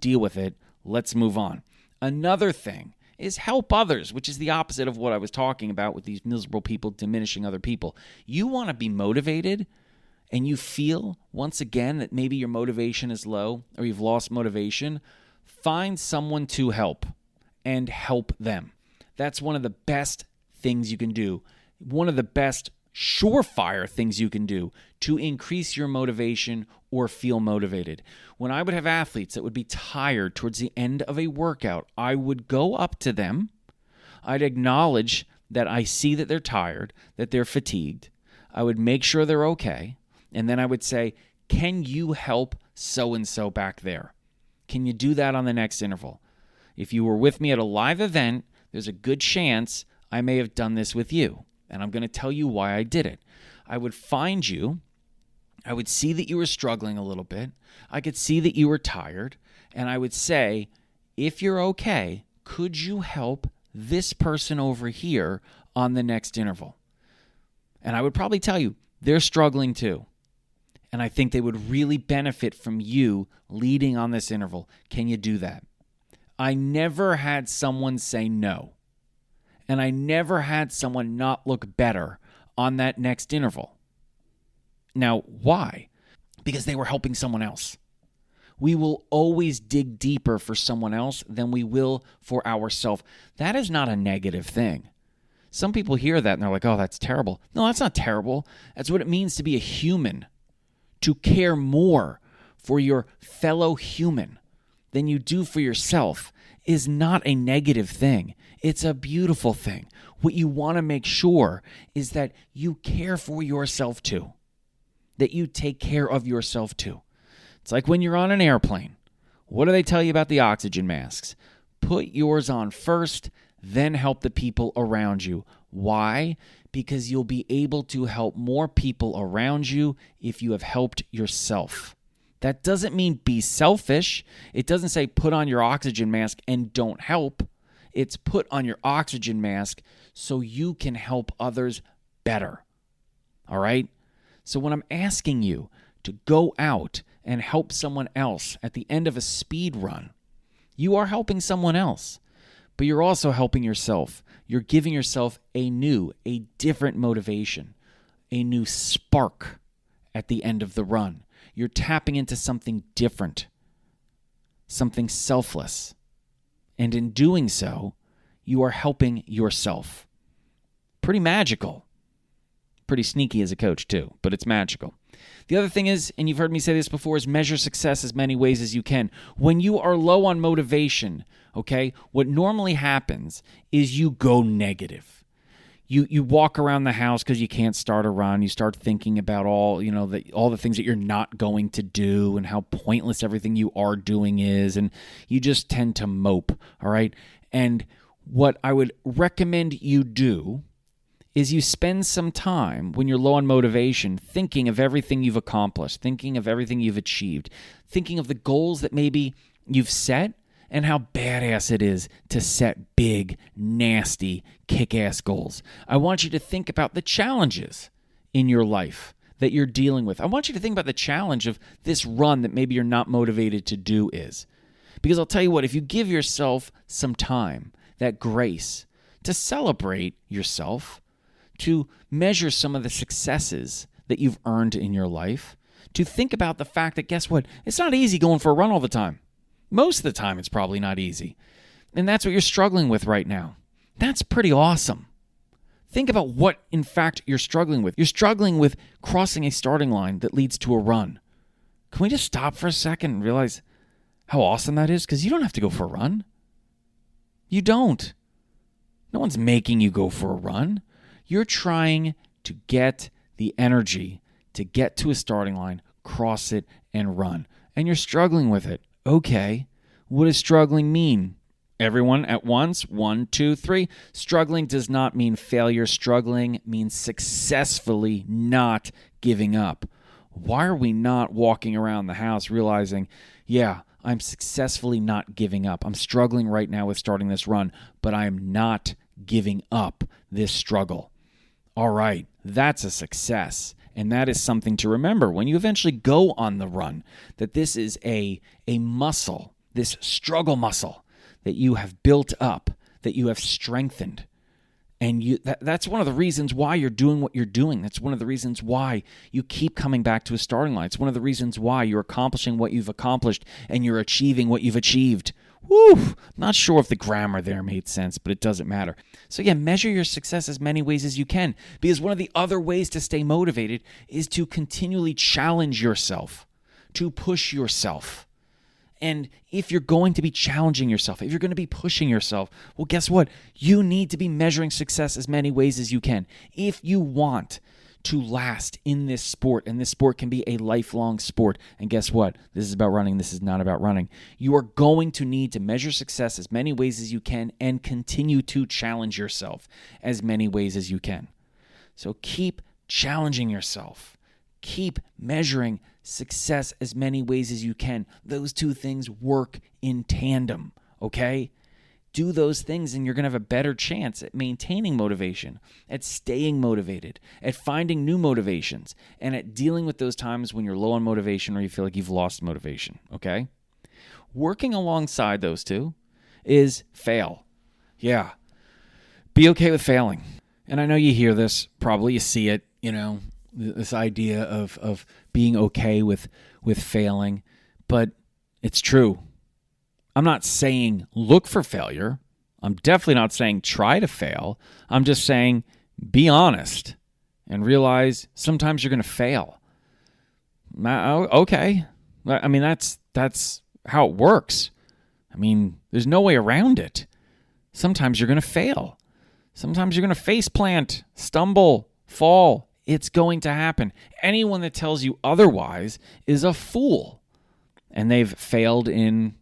Deal with it. Let's move on. Another thing is help others, which is the opposite of what I was talking about with these miserable people diminishing other people. You want to be motivated, and you feel, once again, that maybe your motivation is low or you've lost motivation, find someone to help and help them. That's one of the best things you can do. One of the best surefire things you can do to increase your motivation or feel motivated. When I would have athletes that would be tired towards the end of a workout, I would go up to them. I'd acknowledge that I see that they're tired, that they're fatigued. I would make sure they're okay. And then I would say, can you help so-and-so back there? Can you do that on the next interval? If you were with me at a live event, there's a good chance I may have done this with you. And I'm going to tell you why I did it. I would find you. I would see that you were struggling a little bit. I could see that you were tired. And I would say, if you're okay, could you help this person over here on the next interval? And I would probably tell you, they're struggling too. And I think they would really benefit from you leading on this interval. Can you do that? I never had someone say no. And I never had someone not look better on that next interval. Now, why? Because they were helping someone else. We will always dig deeper for someone else than we will for ourselves. That is not a negative thing. Some people hear that and they're like, oh, that's terrible. No, that's not terrible. That's what it means to be a human. To care more for your fellow human than you do for yourself is not a negative thing. It's a beautiful thing. What you want to make sure is that you care for yourself too. That you take care of yourself too. It's like when you're on an airplane. What do they tell you about the oxygen masks? Put yours on first, then help the people around you. Why? Because you'll be able to help more people around you if you have helped yourself. That doesn't mean be selfish. It doesn't say put on your oxygen mask and don't help. It's put on your oxygen mask so you can help others better. All right? So when I'm asking you to go out and help someone else at the end of a speed run, you are helping someone else, but you're also helping yourself. You're giving yourself a different motivation, a new spark at the end of the run. You're tapping into something different, something selfless. And in doing so, you are helping yourself. Pretty magical. Pretty sneaky as a coach too, but it's magical. The other thing is, and you've heard me say this before, is measure success as many ways as you can. When you are low on motivation, okay, what normally happens is you go negative. You walk around the house because you can't start a run. You start thinking about all the things that you're not going to do and how pointless everything you are doing is, and you just tend to mope, all right? And what I would recommend you do is you spend some time when you're low on motivation thinking of everything you've accomplished, thinking of everything you've achieved, thinking of the goals that maybe you've set and how badass it is to set big, nasty, kick-ass goals. I want you to think about the challenges in your life that you're dealing with. I want you to think about the challenge of this run that maybe you're not motivated to do is. Because I'll tell you what, if you give yourself some time, that grace, to celebrate yourself, to measure some of the successes that you've earned in your life, to think about the fact that, guess what, it's not easy going for a run all the time. Most of the time, it's probably not easy. And that's what you're struggling with right now. That's pretty awesome. Think about what, in fact, you're struggling with. You're struggling with crossing a starting line that leads to a run. Can we just stop for a second and realize how awesome that is? Because you don't have to go for a run. You don't. No one's making you go for a run. You're trying to get the energy to get to a starting line, cross it, and run. And you're struggling with it. Okay, what does struggling mean? Everyone at once. 1, 2, 3. Struggling does not mean failure. Struggling means successfully not giving up. Why are we not walking around the house realizing, yeah, I'm successfully not giving up. I'm struggling right now with starting this run, but I am not giving up this struggle. All right, that's a success. And that is something to remember when you eventually go on the run, that this is a muscle, this struggle muscle that you have built up, that you have strengthened. And that's one of the reasons why you're doing what you're doing. That's one of the reasons why you keep coming back to a starting line. It's one of the reasons why you're accomplishing what you've accomplished and you're achieving what you've achieved. Woo! Not sure if the grammar there made sense, but it doesn't matter. So yeah, measure your success as many ways as you can, because one of the other ways to stay motivated is to continually challenge yourself, to push yourself. And if you're going to be challenging yourself, if you're going to be pushing yourself, well, guess what? You need to be measuring success as many ways as you can. If you want to last in this sport, and this sport can be a lifelong sport, and guess what? This is about running. This is not about running. You are going to need to measure success as many ways as you can and continue to challenge yourself as many ways as you can. So keep challenging yourself. Keep measuring success as many ways as you can. Those two things work in tandem, okay? Do those things and you're going to have a better chance at maintaining motivation, at staying motivated, at finding new motivations, and at dealing with those times when you're low on motivation or you feel like you've lost motivation, okay? Working alongside those two is fail. Yeah. Be okay with failing. And I know you hear this, probably you see it, this idea of being okay with failing, but it's true. I'm not saying look for failure. I'm definitely not saying try to fail. I'm just saying be honest and realize sometimes you're going to fail. Okay. I mean, that's how it works. I mean, there's no way around it. Sometimes you're going to fail. Sometimes you're going to face plant, stumble, fall. It's going to happen. Anyone that tells you otherwise is a fool. And they've failed in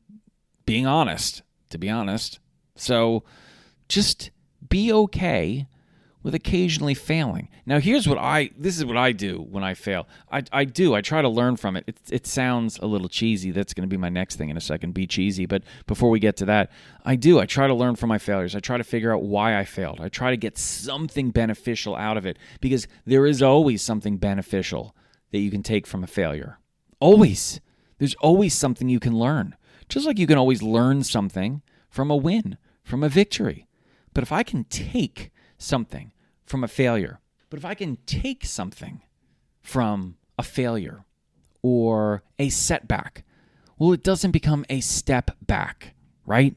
being honest, to be honest. So just be okay with occasionally failing. Now, this is what I do when I fail. I try to learn from it. It sounds a little cheesy. That's going to be my next thing in a second, be cheesy. But before we get to that, I try to learn from my failures. I try to figure out why I failed. I try to get something beneficial out of it, because there is always something beneficial that you can take from a failure. Always. There's always something you can learn. Just like you can always learn something from a win, from a victory. But if I can take something from a failure, or a setback, well, it doesn't become a step back, right?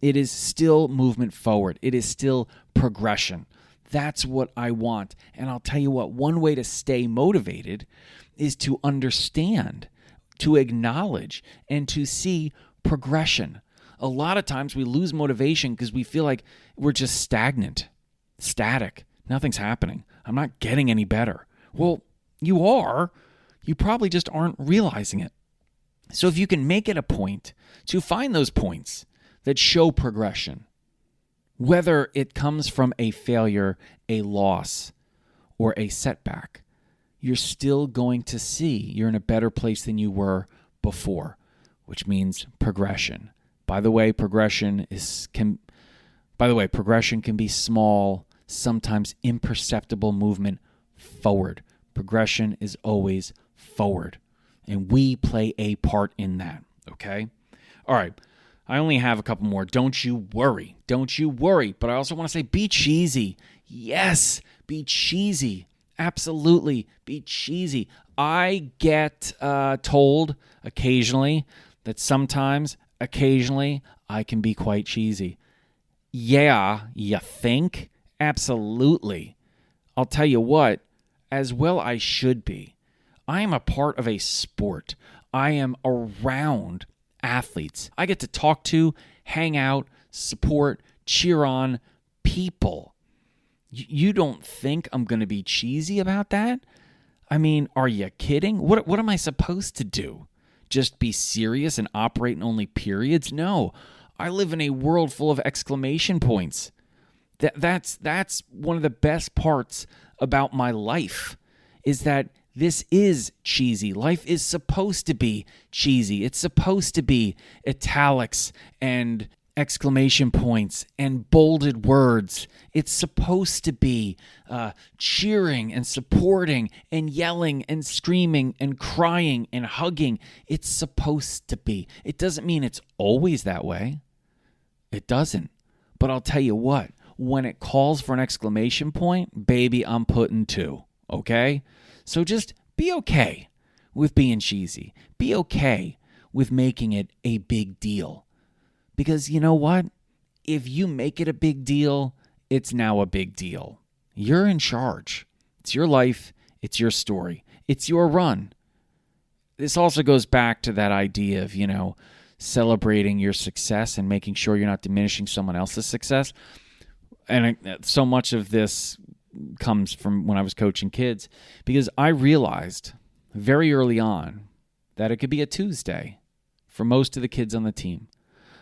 It is still movement forward. It is still progression. That's what I want. And I'll tell you what, one way to stay motivated is to understand, to acknowledge, and to see progression. A lot of times we lose motivation because we feel like we're just stagnant, static. Nothing's happening. I'm not getting any better. Well, you are. You probably just aren't realizing it. So if you can make it a point to find those points that show progression, whether it comes from a failure, a loss, or a setback, you're still going to see you're in a better place than you were before, which means progression. By the way, progression can be small, sometimes imperceptible movement forward. Progression is always forward, and we play a part in that, okay? All right, I only have a couple more. Don't you worry. But I also want to say be cheesy. Yes, be cheesy. Absolutely, be cheesy. I get told occasionally that occasionally, I can be quite cheesy. Yeah, you think? Absolutely. I'll tell you what, as well I should be. I am a part of a sport. I am around athletes. I get to talk to, hang out, support, cheer on people. You don't think I'm going to be cheesy about that? I mean, are you kidding? What am I supposed to do? Just be serious and operate in only periods? No. I live in a world full of exclamation points. That's one of the best parts about my life, is that this is cheesy. Life is supposed to be cheesy. It's supposed to be italics and exclamation points and bolded words. It's supposed to be cheering and supporting and yelling and screaming and crying and hugging. It's supposed to be. It doesn't mean it's always that way. It doesn't. But I'll tell you what, when it calls for an exclamation point, baby, I'm putting two, okay? So just be okay with being cheesy. Be okay with making it a big deal. Because you know what? If you make it a big deal, it's now a big deal. You're in charge. It's your life. It's your story. It's your run. This also goes back to that idea of, celebrating your success and making sure you're not diminishing someone else's success. And so much of this comes from when I was coaching kids, because I realized very early on that it could be a Tuesday for most of the kids on the team.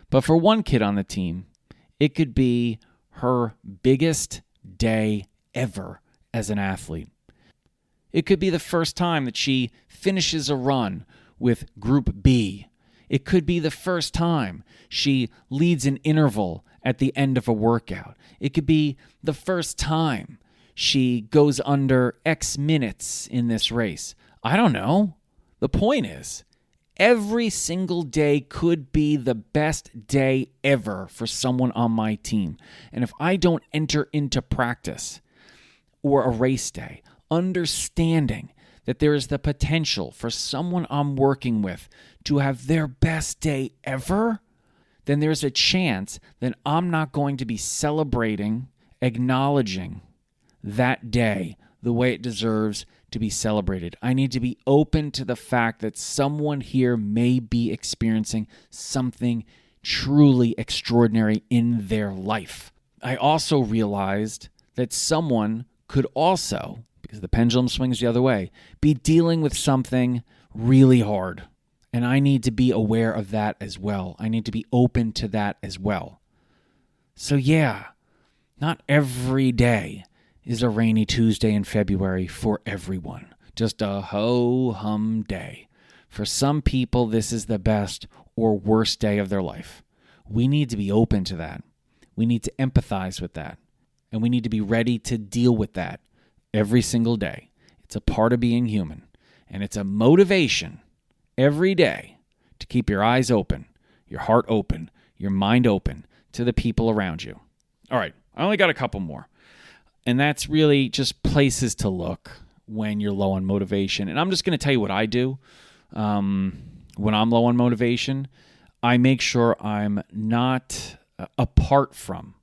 But for one kid on the team, it could be her biggest day ever as an athlete. It could be the first time that she finishes a run with Group B. It could be the first time she leads an interval at the end of a workout. It could be the first time she goes under X minutes in this race. I don't know. The point is, every single day could be the best day ever for someone on my team. And if I don't enter into practice or a race day, understanding that there is the potential for someone I'm working with to have their best day ever, then there's a chance that I'm not going to be celebrating, acknowledging that day the way it deserves to be celebrated. I need to be open to the fact that someone here may be experiencing something truly extraordinary in their life. I also realized that someone could also, because the pendulum swings the other way, be dealing with something really hard. And I need to be aware of that as well. I need to be open to that as well. So yeah, not every day is a rainy Tuesday in February for everyone. Just a ho-hum day. For some people, this is the best or worst day of their life. We need to be open to that. We need to empathize with that. And we need to be ready to deal with that every single day. It's a part of being human. And it's a motivation every day to keep your eyes open, your heart open, your mind open to the people around you. All right, I only got a couple more. And that's really just places to look when you're low on motivation. And I'm just going to tell you what I do. When I'm low on motivation, I make sure I'm not apart from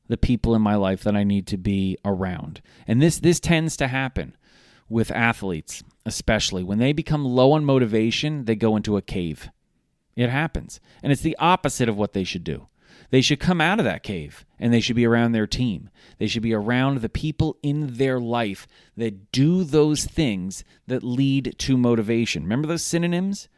the people in my life that I need to be around. And this tends to happen with athletes, especially. When they become low on motivation, they go into a cave. It happens. And it's the opposite of what they should do. They should come out of that cave, and they should be around their team. They should be around the people in their life that do those things that lead to motivation. Remember those synonyms?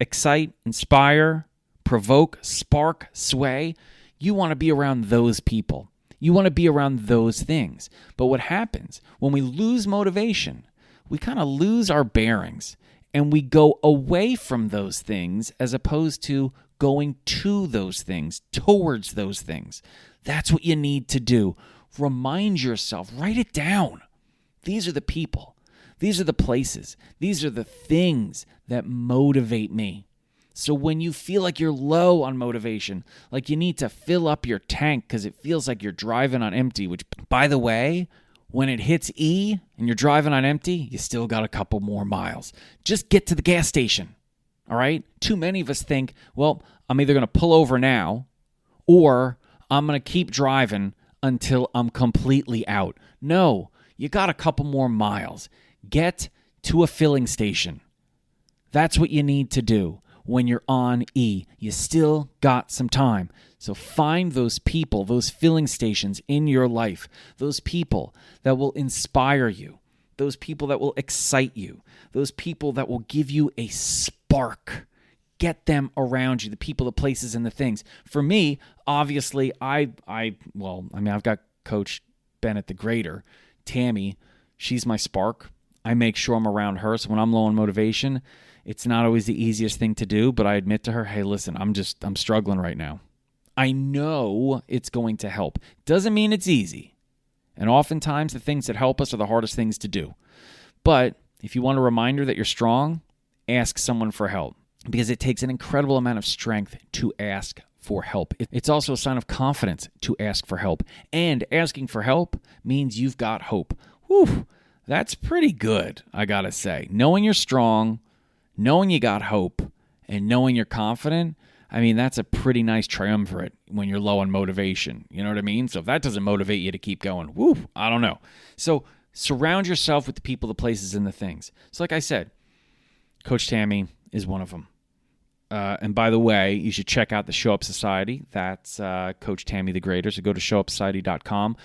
Excite, inspire, provoke, spark, sway. You want to be around those people. You want to be around those things. But what happens when we lose motivation, we kind of lose our bearings, and we go away from those things as opposed to going to those things, towards those things. That's what you need to do. Remind yourself, write it down. These are the people. These are the places. These are the things that motivate me. So when you feel like you're low on motivation, like you need to fill up your tank because it feels like you're driving on empty, which, by the way, when it hits E and you're driving on empty, you still got a couple more miles. Just get to the gas station. All right? Too many of us think, well, I'm either going to pull over now or I'm going to keep driving until I'm completely out. No, you got a couple more miles. Get to a filling station. That's what you need to do when you're on E. You still got some time. So find those people, those filling stations in your life, those people that will inspire you, those people that will excite you, those people that will give you a spark. Get them around you, the people, the places, and the things. For me, obviously, I've got Coach Bennett the Greater. Tammy, she's my spark. I make sure I'm around her. So when I'm low on motivation, it's not always the easiest thing to do, but I admit to her, hey, listen, I'm struggling right now. I know it's going to help. Doesn't mean it's easy. And oftentimes the things that help us are the hardest things to do. But if you want a reminder that you're strong, ask someone for help, because it takes an incredible amount of strength to ask for help. It's also a sign of confidence to ask for help. And asking for help means you've got hope. Whew, that's pretty good, I gotta say. Knowing you're strong, knowing you got hope, and knowing you're confident, I mean, that's a pretty nice triumvirate when you're low on motivation. You know what I mean? So if that doesn't motivate you to keep going, I don't know. So surround yourself with the people, the places, and the things. So like I said, Coach Tammy is one of them. And by the way, you should check out the Show Up Society. That's Coach Tammy the Greater. So go to showupsociety.com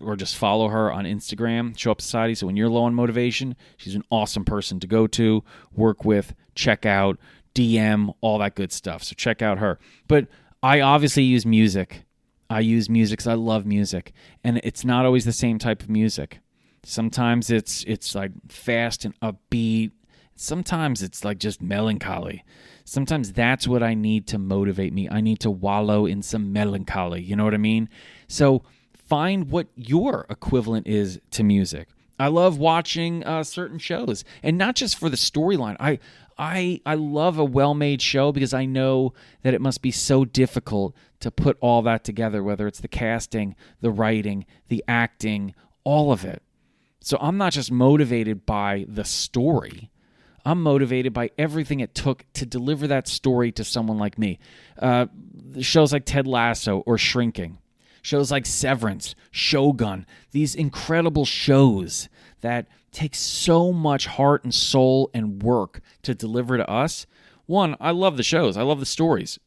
or just follow her on Instagram, Show Up Society. So when you're low on motivation, she's an awesome person to go to, work with, check out, DM, all that good stuff. So check out her. But I obviously use music. I use music because I love music. And it's not always the same type of music. Sometimes it's like fast and upbeat. Sometimes it's like just melancholy. Sometimes that's what I need to motivate me. I need to wallow in some melancholy. You know what I mean? So find what your equivalent is to music. I love watching certain shows, and not just for the storyline. I love a well-made show because I know that it must be so difficult to put all that together, whether it's the casting, the writing, the acting, all of it. So I'm not just motivated by the story. I'm motivated by everything it took to deliver that story to someone like me. Shows like Ted Lasso or Shrinking. Shows like Severance, Shogun. These incredible shows that take so much heart and soul and work to deliver to us. One, I love the shows. I love the stories.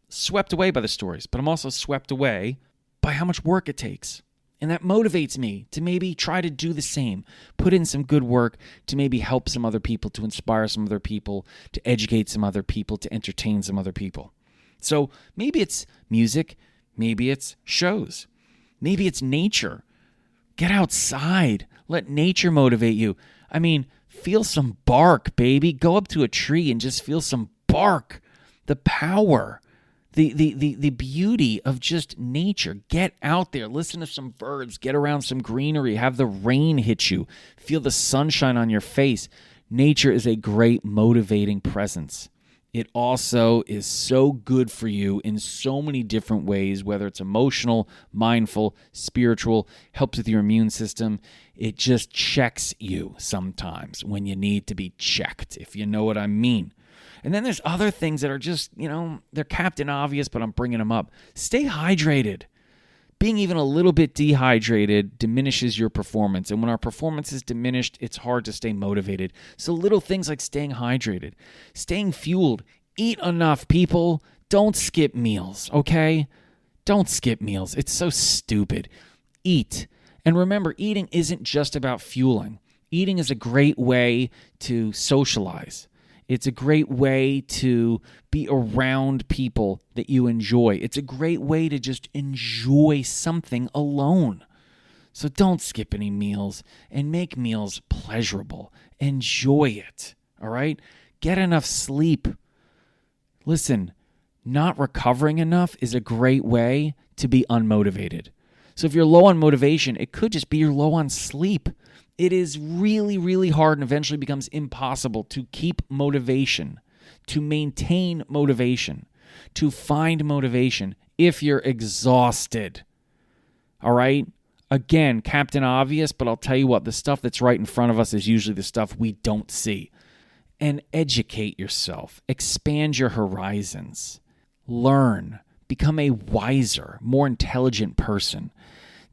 Swept away by the stories, but I'm also swept away by how much work it takes. And that motivates me to maybe try to do the same, put in some good work to maybe help some other people, to inspire some other people, to educate some other people, to entertain some other people. So maybe it's music, maybe it's shows, maybe it's nature. Get outside. Let nature motivate you. I mean, feel some bark, baby. Go up to a tree and just feel some bark. The power. The beauty of just nature. Get out there. Listen to some birds. Get around some greenery. Have the rain hit you. Feel the sunshine on your face. Nature is a great motivating presence. It also is so good for you in so many different ways, whether it's emotional, mindful, spiritual, helps with your immune system. It just checks you sometimes when you need to be checked, if you know what I mean. And then there's other things that are just, they're Captain Obvious, but I'm bringing them up. Stay hydrated. Being even a little bit dehydrated diminishes your performance. And when our performance is diminished, it's hard to stay motivated. So little things like staying hydrated, staying fueled, eat enough, people. Don't skip meals, okay? Don't skip meals. It's so stupid. Eat. And remember, eating isn't just about fueling. Eating is a great way to socialize. It's a great way to be around people that you enjoy. It's a great way to just enjoy something alone. So don't skip any meals and make meals pleasurable. Enjoy it, all right? Get enough sleep. Listen, not recovering enough is a great way to be unmotivated. So if you're low on motivation, it could just be you're low on sleep. It is really, really hard and eventually becomes impossible to keep motivation, to maintain motivation, to find motivation if you're exhausted. All right? Again, Captain Obvious, but I'll tell you what, the stuff that's right in front of us is usually the stuff we don't see. And educate yourself. Expand your horizons. Learn. become a wiser, more intelligent person.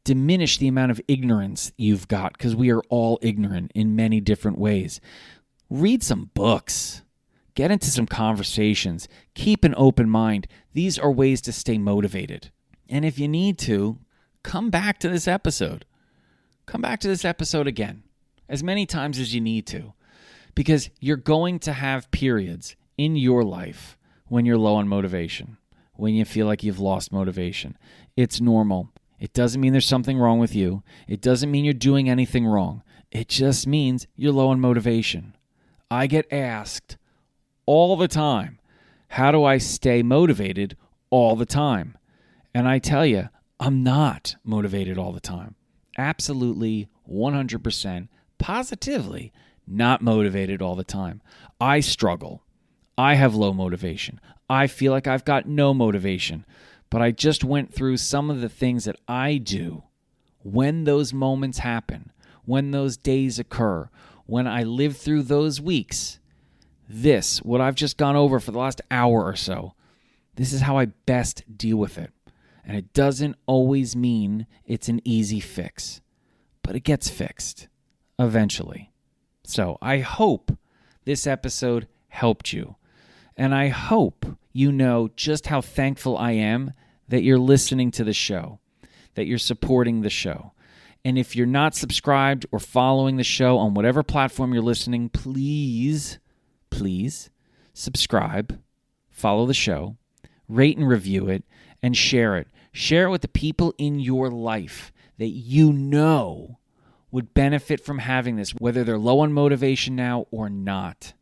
Diminish the amount of ignorance you've got, because we are all ignorant in many different ways. Read some books. Get into some conversations. Keep an open mind. These are ways to stay motivated. And if you need to, come back to this episode. Come back to this episode again, as many times as you need to, because you're going to have periods in your life when you're low on motivation, when you feel like you've lost motivation. It's normal. It doesn't mean there's something wrong with you. It doesn't mean you're doing anything wrong. It just means you're low on motivation. I get asked all the time, how do I stay motivated all the time? And I tell you, I'm not motivated all the time. Absolutely, 100%, positively not motivated all the time. I struggle. I have low motivation. I feel like I've got no motivation. But I just went through some of the things that I do when those moments happen, when those days occur, when I live through those weeks. What I've just gone over for the last hour or so, this is how I best deal with it. And it doesn't always mean it's an easy fix, but it gets fixed eventually. So I hope this episode helped you. And I hope you know just how thankful I am that you're listening to the show, that you're supporting the show. And if you're not subscribed or following the show on whatever platform you're listening, please subscribe, follow the show, rate and review it, and share it. Share it with the people in your life that you know would benefit from having this, whether they're low on motivation now or not,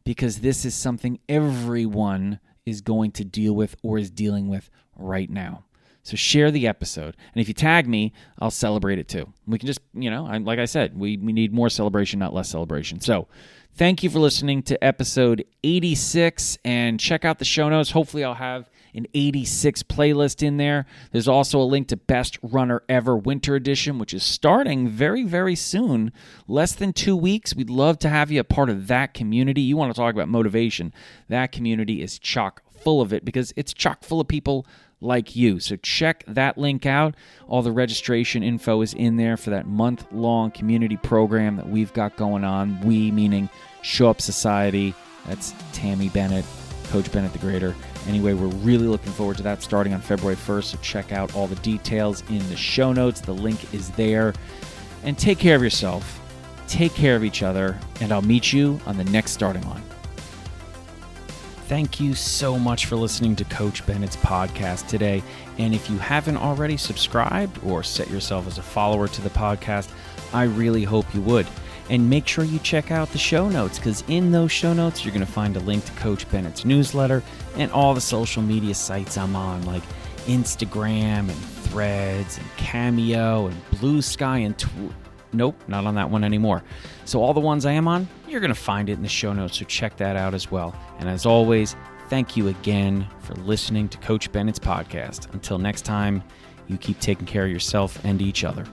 because this is something everyone is going to deal with or is dealing with right now. So share the episode. And if you tag me, I'll celebrate it too. We can just, like I said, we need more celebration, not less celebration. So thank you for listening to episode 86, and check out the show notes. Hopefully I'll have an 86 playlist in there. There's also a link to Best Runner Ever Winter Edition, which is starting very, very soon, less than 2 weeks. We'd love to have you a part of that community. You want to talk about motivation. That community is chock full of it because it's chock full of people like you. So check that link out. All the registration info is in there for that month-long community program that we've got going on. We, meaning Show Up Society. That's Tammy Bennett, Coach Bennett the Greater. Anyway, we're really looking forward to that starting on February 1st, so check out all the details in the show notes. The link is there. And take care of yourself, take care of each other, and I'll meet you on the next starting line. Thank you so much for listening to Coach Bennett's podcast today. And if you haven't already subscribed or set yourself as a follower to the podcast, I really hope you would. And make sure you check out the show notes, because in those show notes, you're going to find a link to Coach Bennett's newsletter and all the social media sites I'm on, like Instagram and Threads and Cameo and Blue Sky and Nope, not on that one anymore. So all the ones I am on, you're going to find it in the show notes, so check that out as well. And as always, thank you again for listening to Coach Bennett's podcast. Until next time, you keep taking care of yourself and each other.